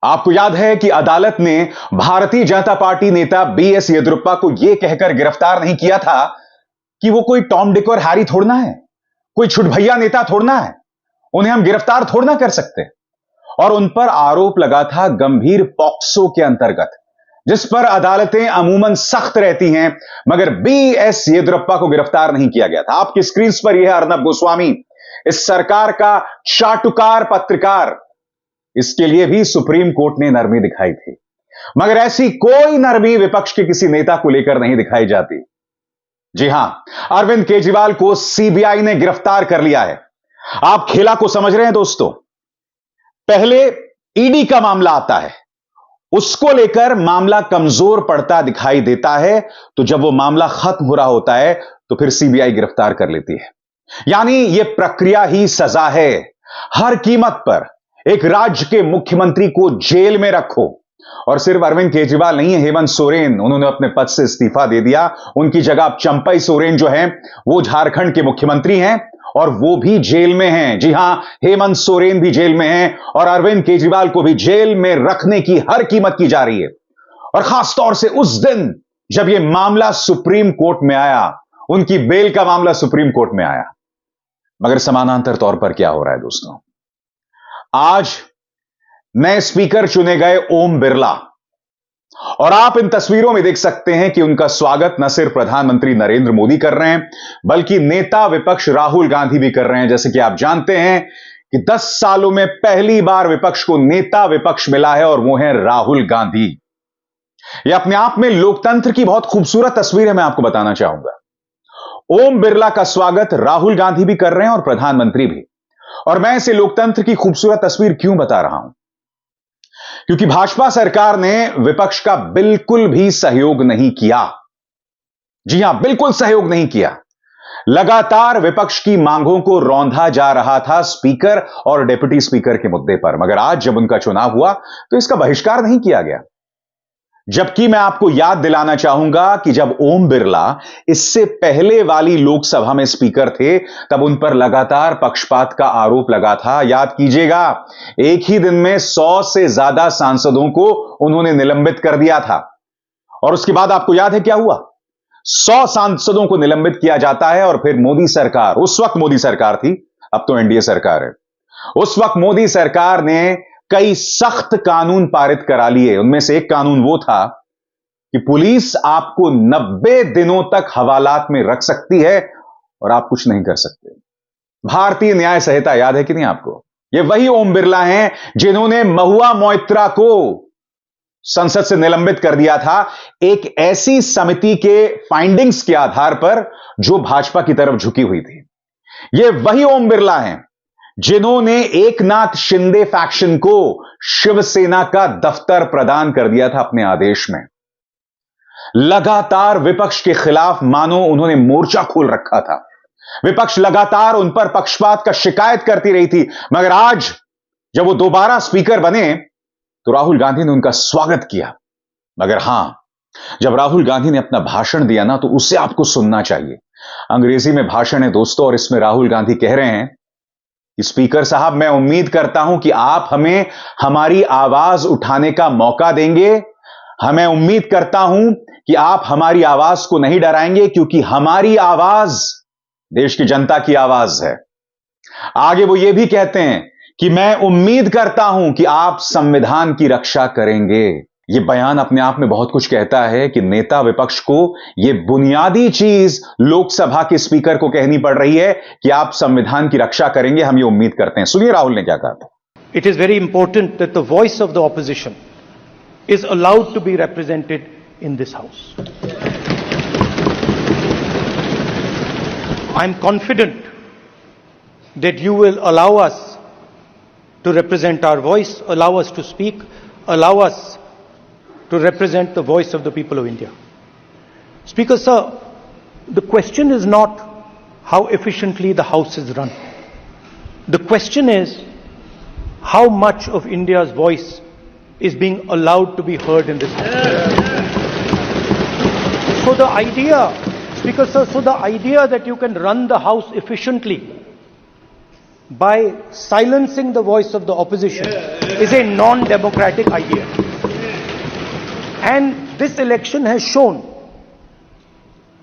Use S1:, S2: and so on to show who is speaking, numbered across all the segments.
S1: आपको याद है कि अदालत ने भारतीय जनता पार्टी नेता बीएस येदियुरप्पा को यह कहकर गिरफ्तार नहीं किया था कि वो कोई टॉम डिक और हैरी थोड़ना है, कोई छुटभैया नेता थोड़ना है, उन्हें हम गिरफ्तार थोड़ना कर सकते। और उन पर आरोप लगा था गंभीर पॉक्सो के अंतर्गत, जिस पर अदालतें अमूमन सख्त रहती हैं, मगर बीएस येदियुरप्पा को गिरफ्तार नहीं किया गया था। आपकी स्क्रीन पर यह अर्नब गोस्वामी, इस सरकार का चाटुकार पत्रकार, इसके लिए भी सुप्रीम कोर्ट ने नरमी दिखाई थी, मगर ऐसी कोई नरमी विपक्ष के किसी नेता को लेकर नहीं दिखाई जाती। जी हां, अरविंद केजरीवाल को सीबीआई ने गिरफ्तार कर लिया है। आप खेला को समझ रहे हैं दोस्तों। पहले ईडी का मामला आता है, उसको लेकर मामला कमजोर पड़ता दिखाई देता है, तो जब वो मामला खत्म हो रहा होता है तो फिर सीबीआई गिरफ्तार कर लेती है। यानी यह प्रक्रिया ही सजा है। हर कीमत पर एक राज्य के मुख्यमंत्री को जेल में रखो। और सिर्फ अरविंद केजरीवाल नहीं है, हेमंत सोरेन, उन्होंने अपने पद से इस्तीफा दे दिया। उनकी जगह अब चंपई सोरेन जो है वो झारखंड के मुख्यमंत्री हैं और वो भी जेल में हैं। जी हां, हेमंत सोरेन भी जेल में हैं और अरविंद केजरीवाल को भी जेल में रखने की हर कीमत की जा रही है। और खासतौर से उस दिन जब यह मामला सुप्रीम कोर्ट में आया, उनकी बेल का मामला सुप्रीम कोर्ट में आया। मगर समानांतर तौर पर क्या हो रहा है दोस्तों, आज नए स्पीकर चुने गए ओम बिरला, और आप इन तस्वीरों में देख सकते हैं कि उनका स्वागत न सिर्फ प्रधानमंत्री नरेंद्र मोदी कर रहे हैं, बल्कि नेता विपक्ष राहुल गांधी भी कर रहे हैं। जैसे कि आप जानते हैं कि 10 सालों में पहली बार विपक्ष को नेता विपक्ष मिला है और वो है राहुल गांधी। यह अपने आप में लोकतंत्र की बहुत खूबसूरत तस्वीर है, मैं आपको बताना चाहूंगा। ओम बिरला का स्वागत राहुल गांधी भी कर रहे हैं और प्रधानमंत्री भी। और मैं इसे लोकतंत्र की खूबसूरत तस्वीर क्यों बता रहा हूं, क्योंकि भाजपा सरकार ने विपक्ष का बिल्कुल भी सहयोग नहीं किया। जी हां, बिल्कुल सहयोग नहीं किया। लगातार विपक्ष की मांगों को रौंदा जा रहा था स्पीकर और डिप्टी स्पीकर के मुद्दे पर, मगर आज जब उनका चुनाव हुआ तो इसका बहिष्कार नहीं किया गया। जबकि मैं आपको याद दिलाना चाहूंगा कि जब ओम बिरला इससे पहले वाली लोकसभा में स्पीकर थे, तब उन पर लगातार पक्षपात का आरोप लगा था। याद कीजिएगा, एक ही दिन में 100 से ज्यादा सांसदों को उन्होंने निलंबित कर दिया था। और उसके बाद आपको याद है क्या हुआ? 100 सांसदों को निलंबित किया जाता है और फिर मोदी सरकार, उस वक्त मोदी सरकार थी, अब तो एनडीए सरकार है, उस वक्त मोदी सरकार ने कई सख्त कानून पारित करा लिए। उनमें से एक कानून वो था कि पुलिस आपको 90 दिनों तक हवालात में रख सकती है और आप कुछ नहीं कर सकते। भारतीय न्याय संहिता याद है कि नहीं आपको? ये वही ओम बिरला हैं जिन्होंने महुआ मोइत्रा को संसद से निलंबित कर दिया था, एक ऐसी समिति के फाइंडिंग्स के आधार पर जो भाजपा की तरफ झुकी हुई थी। ये वही ओम बिरला हैं जिन्होंने एकनाथ शिंदे फैक्शन को शिवसेना का दफ्तर प्रदान कर दिया था अपने आदेश में। लगातार विपक्ष के खिलाफ मानो उन्होंने मोर्चा खोल रखा था। विपक्ष लगातार उन पर पक्षपात का शिकायत करती रही थी, मगर आज जब वो दोबारा स्पीकर बने तो राहुल गांधी ने उनका स्वागत किया। मगर हां, जब राहुल गांधी ने अपना भाषण दिया ना, तो उसे आपको सुनना चाहिए। अंग्रेजी में भाषण है दोस्तों, और इसमें राहुल गांधी कह रहे हैं कि स्पीकर साहब, मैं उम्मीद करता हूं कि आप हमें हमारी आवाज उठाने का मौका देंगे। मैं उम्मीद करता हूं कि आप हमारी आवाज को नहीं डराएंगे, क्योंकि हमारी आवाज देश की जनता की आवाज है। आगे वो ये भी कहते हैं कि मैं उम्मीद करता हूं कि आप संविधान की रक्षा करेंगे। यह बयान अपने आप में बहुत कुछ कहता है कि नेता विपक्ष को यह बुनियादी चीज लोकसभा के स्पीकर को कहनी पड़ रही है कि आप संविधान की रक्षा करेंगे, हम ये उम्मीद करते हैं। सुनिए राहुल ने क्या कहा था।
S2: It is very important that the voice of the opposition is allowed to be represented in this house. I am confident that you will allow us to represent our voice, allow us to speak, allow us to represent the voice of the people of India. Speaker sir, the question is not how efficiently the House is run. The question is how much of India's voice is being allowed to be heard in this House. So the idea, Speaker sir, so the idea that you can run the House efficiently by silencing the voice of the opposition is a non-democratic idea. And this election has shown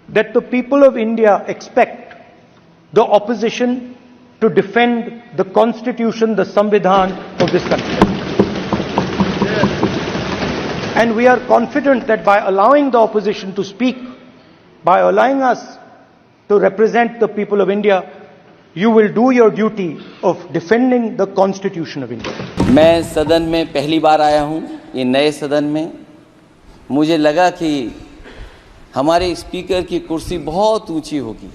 S2: that the people of India expect the opposition to defend the constitution, the Samvidhan of this country. And we are confident that by allowing the opposition to speak, by allowing us to represent the people of India, you will do your duty of defending the constitution of India.
S3: मैं सदन में पहली बार आया हूं, ये नए सदन में मुझे लगा कि हमारे स्पीकर की कुर्सी बहुत ऊंची होगी,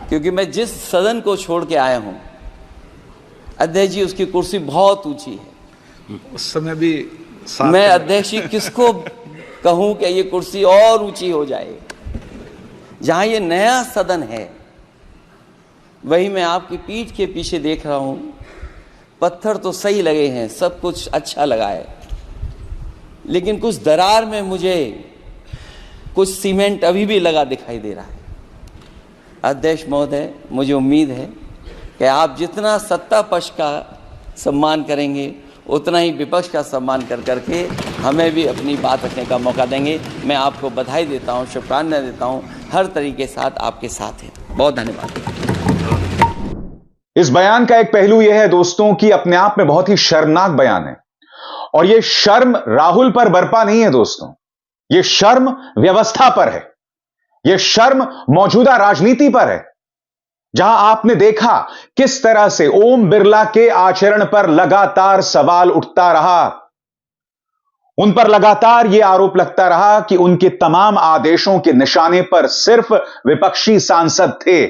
S3: क्योंकि मैं जिस सदन को छोड़ के आया हूं, अध्यक्ष जी उसकी कुर्सी बहुत ऊंची है।
S4: उस समय भी
S3: मैं अध्यक्ष जी किसको कहूं कि ये कुर्सी और ऊंची हो जाए। जहां ये नया सदन है, वही मैं आपकी पीठ के पीछे देख रहा हूं, पत्थर तो सही लगे हैं, सब कुछ अच्छा लगा है, लेकिन कुछ दरार में मुझे कुछ सीमेंट अभी भी लगा दिखाई दे रहा है। अध्यक्ष महोदय, मुझे उम्मीद है कि आप जितना सत्ता पक्ष का सम्मान करेंगे, उतना ही विपक्ष का सम्मान कर करके हमें भी अपनी बात रखने का मौका देंगे। मैं आपको बधाई देता हूं, शुभकामनाएं देता हूं, हर तरीके के साथ आपके साथ हैं। बहुत धन्यवाद।
S1: इस बयान का एक पहलू यह है दोस्तों कि अपने आप में बहुत ही शर्मनाक बयान है, और यह शर्म राहुल पर बरपा नहीं है दोस्तों, यह शर्म व्यवस्था पर है, यह शर्म मौजूदा राजनीति पर है, जहां आपने देखा किस तरह से ओम बिरला के आचरण पर लगातार सवाल उठता रहा, उन पर लगातार यह आरोप लगता रहा कि उनके तमाम आदेशों के निशाने पर सिर्फ विपक्षी सांसद थे।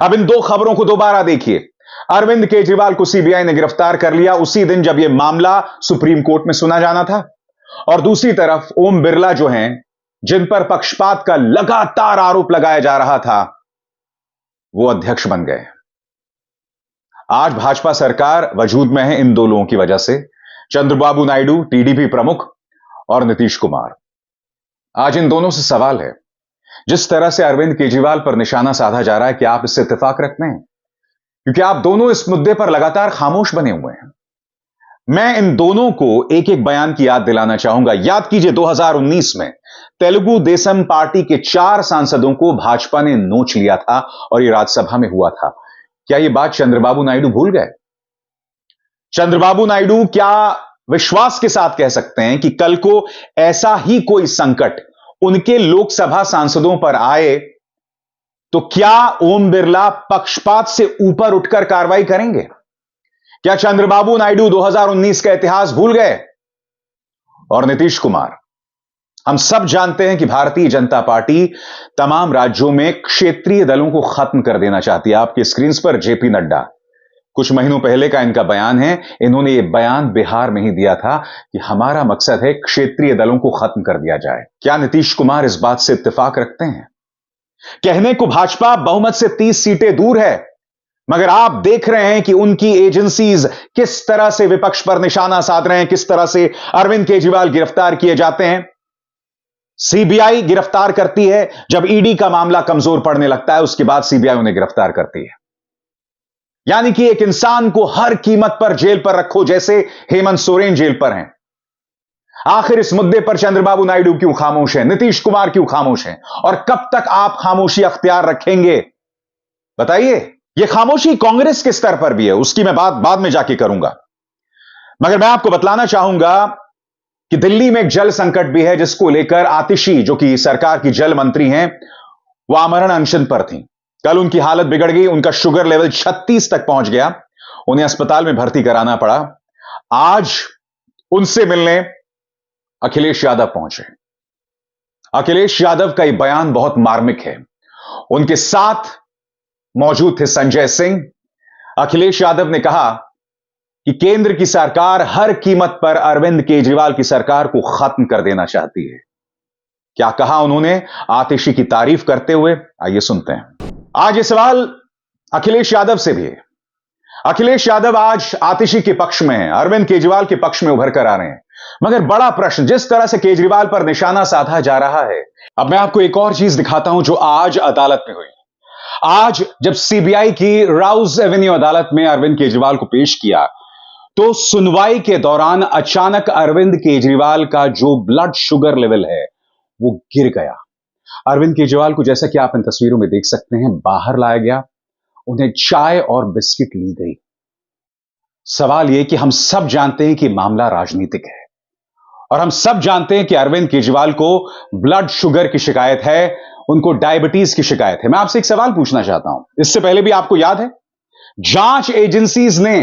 S1: अब इन दो खबरों को दोबारा देखिए। अरविंद केजरीवाल को सीबीआई ने गिरफ्तार कर लिया उसी दिन जब यह मामला सुप्रीम कोर्ट में सुना जाना था, और दूसरी तरफ ओम बिरला जो हैं, जिन पर पक्षपात का लगातार आरोप लगाया जा रहा था, वो अध्यक्ष बन गए। आज भाजपा सरकार वजूद में है इन दो लोगों की वजह से, चंद्रबाबू नायडू टीडीपी प्रमुख और नीतीश कुमार। आज इन दोनों से सवाल है, जिस तरह से अरविंद केजरीवाल पर निशाना साधा जा रहा है, कि आप इससे इत्तेफाक रखते हैं, क्योंकि आप दोनों इस मुद्दे पर लगातार खामोश बने हुए हैं। मैं इन दोनों को एक एक बयान की याद दिलाना चाहूंगा। याद कीजिए 2019 में तेलुगु देशम पार्टी के 4 सांसदों को भाजपा ने नोच लिया था और यह राज्यसभा में हुआ था। क्या यह बात चंद्रबाबू नायडू भूल गए? चंद्रबाबू नायडू क्या विश्वास के साथ कह सकते हैं कि कल को ऐसा ही कोई संकट उनके लोकसभा सांसदों पर आए तो क्या ओम बिरला पक्षपात से ऊपर उठकर कार्रवाई करेंगे? क्या चंद्रबाबू नायडू 2019 का इतिहास भूल गए? और नीतीश कुमार, हम सब जानते हैं कि भारतीय जनता पार्टी तमाम राज्यों में क्षेत्रीय दलों को खत्म कर देना चाहती है। आपके स्क्रीन पर जेपी नड्डा, कुछ महीनों पहले का इनका बयान है। इन्होंने यह बयान बिहार में ही दिया था कि हमारा मकसद है क्षेत्रीय दलों को खत्म कर दिया जाए। क्या नीतीश कुमार इस बात से इत्तेफाक रखते हैं? कहने को भाजपा बहुमत से 30 सीटें दूर है, मगर आप देख रहे हैं कि उनकी एजेंसीज किस तरह से विपक्ष पर निशाना साध रहे हैं, किस तरह से अरविंद केजरीवाल गिरफ्तार किए जाते हैं। सीबीआई गिरफ्तार करती है जब ईडी का मामला कमजोर पड़ने लगता है, उसके बाद सीबीआई उन्हें गिरफ्तार करती है। यानी कि एक इंसान को हर कीमत पर जेल पर रखो, जैसे हेमंत सोरेन जेल पर हैं। आखिर इस मुद्दे पर चंद्रबाबू नायडू क्यों खामोश हैं? नीतीश कुमार क्यों खामोश हैं? और कब तक आप खामोशी अख्तियार रखेंगे? बताइए। यह खामोशी कांग्रेस के स्तर पर भी है, उसकी मैं बात बाद में जाके करूंगा, मगर मैं आपको बतलाना चाहूंगा कि दिल्ली में एक जल संकट भी है, जिसको लेकर आतिशी, जो कि सरकार की जल मंत्री हैं, वह आमरण अनशन पर थी। कल उनकी हालत बिगड़ गई, उनका शुगर लेवल 36 तक पहुंच गया, उन्हें अस्पताल में भर्ती कराना पड़ा। आज उनसे मिलने अखिलेश यादव पहुंचे। अखिलेश यादव का यह बयान बहुत मार्मिक है। उनके साथ मौजूद थे संजय सिंह। अखिलेश यादव ने कहा कि केंद्र की सरकार हर कीमत पर अरविंद केजरीवाल की सरकार को खत्म कर देना चाहती है। क्या कहा उन्होंने आतिशी की तारीफ करते हुए? आइए सुनते हैं। आज ये सवाल अखिलेश यादव से भी है। अखिलेश यादव आज आतिशी के पक्ष में हैं, अरविंद केजरीवाल के पक्ष में उभर कर आ रहे हैं, मगर बड़ा प्रश्न, जिस तरह से केजरीवाल पर निशाना साधा जा रहा है। अब मैं आपको एक और चीज दिखाता हूं जो आज अदालत में हुई। आज जब सीबीआई की राउज एवेन्यू अदालत में अरविंद केजरीवाल को पेश किया तो सुनवाई के दौरान अचानक अरविंद केजरीवाल का जो ब्लड शुगर लेवल है वो गिर गया। अरविंद केजरीवाल को, जैसा कि आप इन तस्वीरों में देख सकते हैं, बाहर लाया गया, उन्हें चाय और बिस्किट ली गई। सवाल यह कि हम सब जानते हैं कि मामला राजनीतिक है और हम सब जानते हैं कि अरविंद केजरीवाल को ब्लड शुगर की शिकायत है, उनको डायबिटीज की शिकायत है। मैं आपसे एक सवाल पूछना चाहता हूं, इससे पहले भी आपको याद है जांच एजेंसीज ने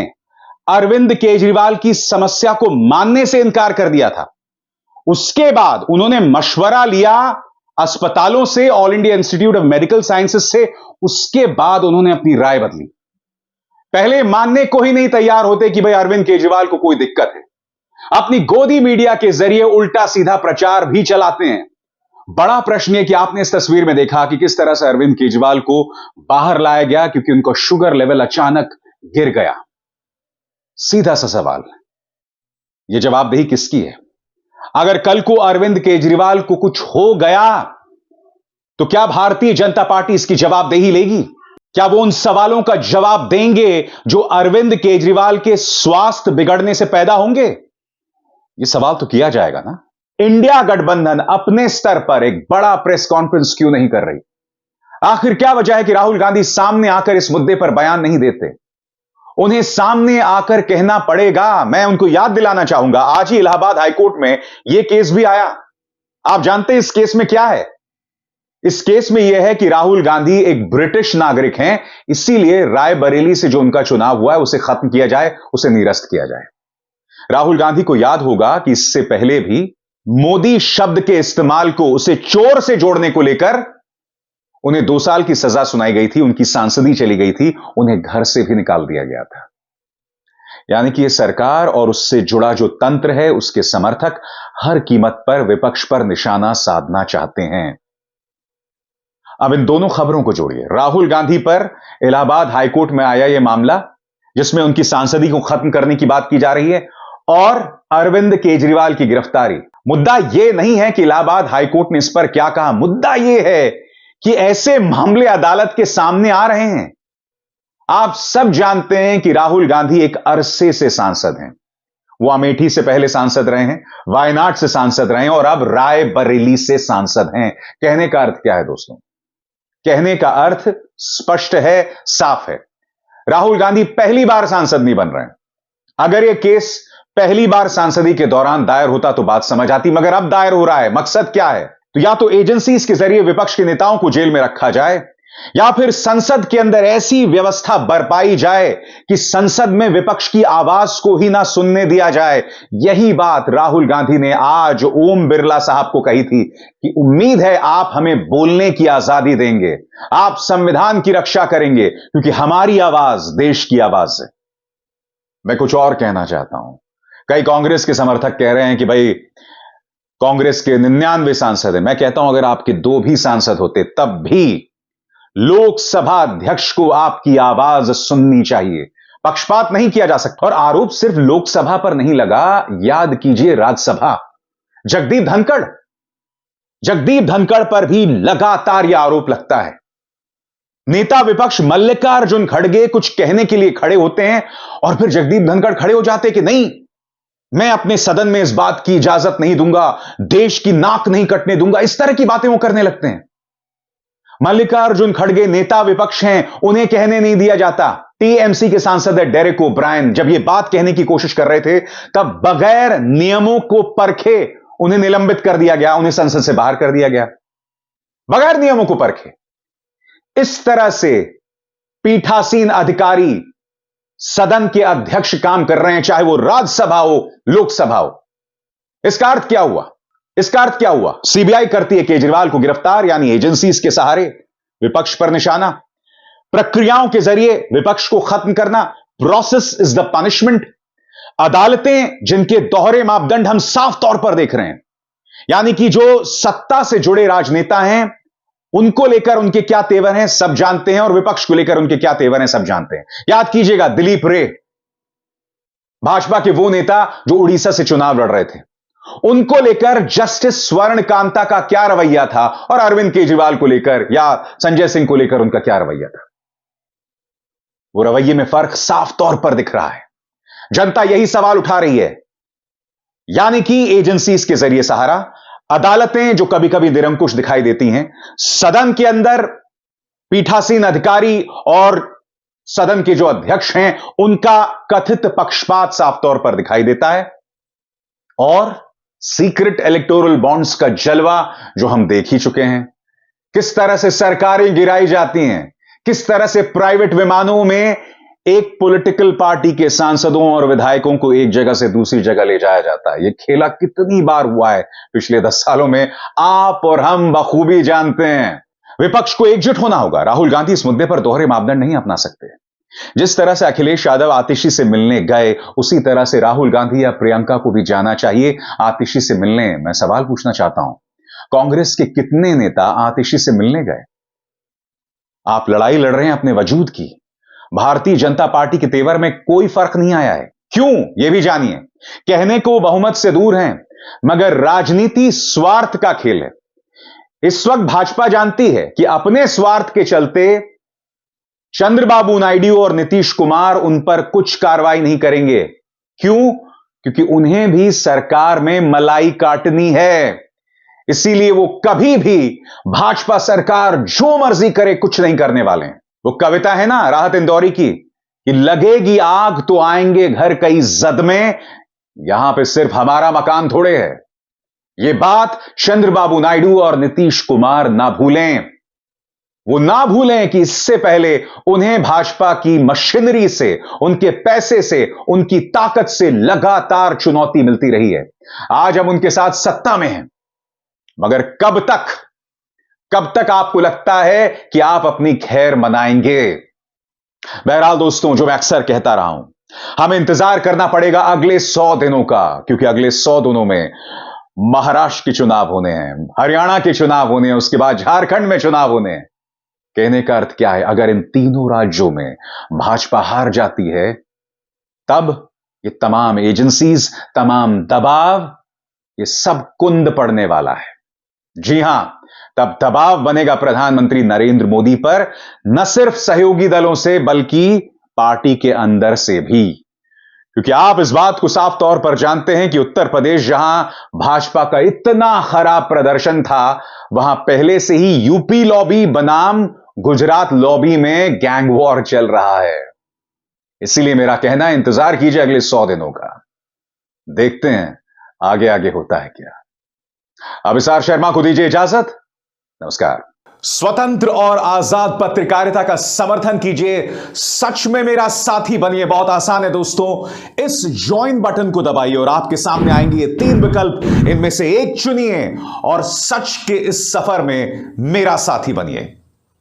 S1: अरविंद केजरीवाल की समस्या को मानने से इनकार कर दिया था। उसके बाद उन्होंने मशवरा लिया अस्पतालों से, all India institute of medical sciences से, उसके बाद उन्होंने अपनी राय बदली। पहले मानने को ही नहीं तैयार होते कि भाई अरविंद केजरीवाल को कोई दिक्कत है, अपनी गोदी मीडिया के जरिए उल्टा सीधा प्रचार भी चलाते हैं। बड़ा प्रश्न यह कि आपने इस तस्वीर में देखा कि किस तरह से अरविंद केजरीवाल को बाहर लाया गया क्योंकि उनका शुगर लेवल अचानक गिर गया। सीधा सा सवाल, यह जवाबदेही किसकी है? अगर कल को अरविंद केजरीवाल को कुछ हो गया तो क्या भारतीय जनता पार्टी इसकी जवाबदेही लेगी? क्या वो उन सवालों का जवाब देंगे जो अरविंद केजरीवाल के स्वास्थ्य बिगड़ने से पैदा होंगे? यह सवाल तो किया जाएगा ना। इंडिया गठबंधन अपने स्तर पर एक बड़ा प्रेस कॉन्फ्रेंस क्यों नहीं कर रही? आखिर क्या वजह है कि राहुल गांधी सामने आकर इस मुद्दे पर बयान नहीं देते? उन्हें सामने आकर कहना पड़ेगा। मैं उनको याद दिलाना चाहूंगा, आज ही इलाहाबाद हाईकोर्ट में यह केस भी आया। आप जानते हैं इस केस में क्या है? इस केस में यह है कि राहुल गांधी एक ब्रिटिश नागरिक हैं, इसीलिए रायबरेली से जो उनका चुनाव हुआ है उसे खत्म किया जाए, उसे निरस्त किया जाए। राहुल गांधी को याद होगा कि इससे पहले भी मोदी शब्द के इस्तेमाल को, उसे चोर से जोड़ने को लेकर उन्हें 2 साल की सजा सुनाई गई थी, उनकी सांसदी चली गई थी, उन्हें घर से भी निकाल दिया गया था। यानी कि यह सरकार और उससे जुड़ा जो तंत्र है, उसके समर्थक हर कीमत पर विपक्ष पर निशाना साधना चाहते हैं। अब इन दोनों खबरों को जोड़िए। राहुल गांधी पर इलाहाबाद हाईकोर्ट में आया यह मामला जिसमें उनकी सांसदी को खत्म करने की बात की जा रही है, और अरविंद केजरीवाल की गिरफ्तारी। मुद्दा यह नहीं है कि इलाहाबाद हाईकोर्ट ने इस पर क्या कहा, मुद्दा यह है कि ऐसे मामले अदालत के सामने आ रहे हैं। आप सब जानते हैं कि राहुल गांधी एक अरसे से सांसद हैं। वो अमेठी से पहले सांसद रहे हैं, वायनाड से सांसद रहे हैं और अब रायबरेली से सांसद हैं। कहने का अर्थ क्या है दोस्तों? कहने का अर्थ स्पष्ट है, साफ है। राहुल गांधी पहली बार सांसद नहीं बन रहे हैं। अगर यह केस पहली बार सांसदी के दौरान दायर होता तो बात समझ आती, मगर अब दायर हो रहा है। मकसद क्या है? तो या तो एजेंसीज के जरिए विपक्ष के नेताओं को जेल में रखा जाए, या फिर संसद के अंदर ऐसी व्यवस्था बरपाई जाए कि संसद में विपक्ष की आवाज को ही ना सुनने दिया जाए। यही बात राहुल गांधी ने आज ओम बिरला साहब को कही थी कि उम्मीद है आप हमें बोलने की आजादी देंगे, आप संविधान की रक्षा करेंगे, क्योंकि हमारी आवाज देश की आवाज है। मैं कुछ और कहना चाहता हूं। कई कांग्रेस के समर्थक कह रहे हैं कि भाई कांग्रेस के 99 सांसद हैं। मैं कहता हूं अगर आपके 2 भी सांसद होते तब भी लोकसभा अध्यक्ष को आपकी आवाज सुननी चाहिए। पक्षपात नहीं किया जा सकता। और आरोप सिर्फ लोकसभा पर नहीं लगा, याद कीजिए राज्यसभा, जगदीप धनखड़ पर भी लगातार यह आरोप लगता है। नेता विपक्ष मल्लिकार्जुन खड़गे कुछ कहने के लिए खड़े होते हैं और फिर जगदीप धनखड़ खड़े हो जाते कि नहीं, मैं अपने सदन में इस बात की इजाजत नहीं दूंगा, देश की नाक नहीं कटने दूंगा। इस तरह की बातें वो करने लगते हैं। मल्लिकार्जुन खड़गे नेता विपक्ष हैं, उन्हें कहने नहीं दिया जाता। टीएमसी के सांसद डेरेक ओब्रायन जब ये बात कहने की कोशिश कर रहे थे तब बगैर नियमों को परखे उन्हें निलंबित कर दिया गया, उन्हें संसद से बाहर कर दिया गया, बगैर नियमों को परखे। इस तरह से पीठासीन अधिकारी सदन के अध्यक्ष काम कर रहे हैं, चाहे वो राज्यसभा हो, लोकसभा हो। इसका अर्थ क्या हुआ? इसका अर्थ क्या हुआ? सीबीआई करती है केजरीवाल को गिरफ्तार, यानी एजेंसीज के सहारे विपक्ष पर निशाना, प्रक्रियाओं के जरिए विपक्ष को खत्म करना। Process is the punishment. अदालतें जिनके दोहरे मापदंड हम साफ तौर पर देख रहे हैं, यानी कि जो सत्ता से जुड़े राजनेता हैं उनको लेकर उनके क्या तेवर हैं सब जानते हैं, और विपक्ष को लेकर उनके क्या तेवर हैं सब जानते हैं। याद कीजिएगा दिलीप रे, भाजपा के वो नेता जो उड़ीसा से चुनाव लड़ रहे थे, उनको लेकर जस्टिस स्वर्ण कांता का क्या रवैया था और अरविंद केजरीवाल को लेकर या संजय सिंह को लेकर उनका क्या रवैया था? वो रवैये में फर्क साफ तौर पर दिख रहा है। जनता यही सवाल उठा रही है। यानी कि एजेंसीज के जरिए सहारा, अदालतें जो कभी कभी निरंकुश दिखाई देती हैं, सदन के अंदर पीठासीन अधिकारी और सदन के जो अध्यक्ष हैं उनका कथित पक्षपात साफ तौर पर दिखाई देता है, और सीक्रेट इलेक्टोरल बॉन्ड्स का जलवा जो हम देख ही चुके हैं। किस तरह से सरकारें गिराई जाती हैं, किस तरह से प्राइवेट विमानों में एक पॉलिटिकल पार्टी के सांसदों और विधायकों को एक जगह से दूसरी जगह ले जाया जाता है। यह खेला कितनी बार हुआ है पिछले 10 सालों में, आप और हम बखूबी जानते हैं। विपक्ष को एकजुट होना होगा। राहुल गांधी इस मुद्दे पर दोहरे मापदंड नहीं अपना सकते। जिस तरह से अखिलेश यादव आतिशी से मिलने गए, उसी तरह से राहुल गांधी या प्रियंका को भी जाना चाहिए आतिशी से मिलने। मैं सवाल पूछना चाहता हूं, कांग्रेस के कितने नेता आतिशी से मिलने गए? आप लड़ाई लड़ रहे हैं अपने वजूद की। भारतीय जनता पार्टी के तेवर में कोई फर्क नहीं आया है। क्यों, यह भी जानिए। कहने को बहुमत से दूर हैं, मगर राजनीति स्वार्थ का खेल है। इस वक्त भाजपा जानती है कि अपने स्वार्थ के चलते चंद्रबाबू नायडू और नीतीश कुमार उन पर कुछ कार्रवाई नहीं करेंगे। क्यों? क्योंकि उन्हें भी सरकार में मलाई काटनी है। इसीलिए वो कभी भी भाजपा सरकार जो मर्जी करे कुछ नहीं करने वाले हैं। वो कविता है ना राहत इंदौरी की, कि लगेगी आग तो आएंगे घर कई जद में, यहां पे सिर्फ हमारा मकान थोड़े है। ये बात चंद्रबाबू नायडू और नीतीश कुमार ना भूलें। वो ना भूलें कि इससे पहले उन्हें भाजपा की मशीनरी से, उनके पैसे से, उनकी ताकत से लगातार चुनौती मिलती रही है। आज हम उनके साथ सत्ता में हैं, मगर कब तक आपको लगता है कि आप अपनी खैर मनाएंगे? बहरहाल दोस्तों, जो मैं अक्सर कहता रहा हूं, हमें इंतजार करना पड़ेगा अगले 100 दिनों का, क्योंकि अगले 100 दिनों में महाराष्ट्र के चुनाव होने हैं, हरियाणा के चुनाव होने हैं, उसके बाद झारखंड में चुनाव होने हैं। कहने का अर्थ क्या है? अगर इन तीनों राज्यों में भाजपा हार जाती है, तब ये तमाम एजेंसीज, तमाम दबाव, ये सब कुंद पड़ने वाला है। जी हां, तब दबाव बनेगा प्रधानमंत्री नरेंद्र मोदी पर, न सिर्फ सहयोगी दलों से बल्कि पार्टी के अंदर से भी। क्योंकि आप इस बात को साफ तौर पर जानते हैं कि उत्तर प्रदेश, जहां भाजपा का इतना खराब प्रदर्शन था, वहां पहले से ही यूपी लॉबी बनाम गुजरात लॉबी में गैंग वॉर चल रहा है। इसीलिए मेरा कहना है, इंतजार कीजिए अगले 100 दिनों का। देखते हैं आगे आगे होता है क्या। अभिसार शर्मा को दीजिए इजाजत। नमस्कार। स्वतंत्र और आजाद पत्रकारिता का समर्थन कीजिए, सच में मेरा साथी बनिए। बहुत आसान है दोस्तों, इस ज्वाइन बटन को दबाइए और आपके सामने आएंगे ये 3 विकल्प, इनमें से एक चुनिए और सच के इस सफर में मेरा साथी बनिए।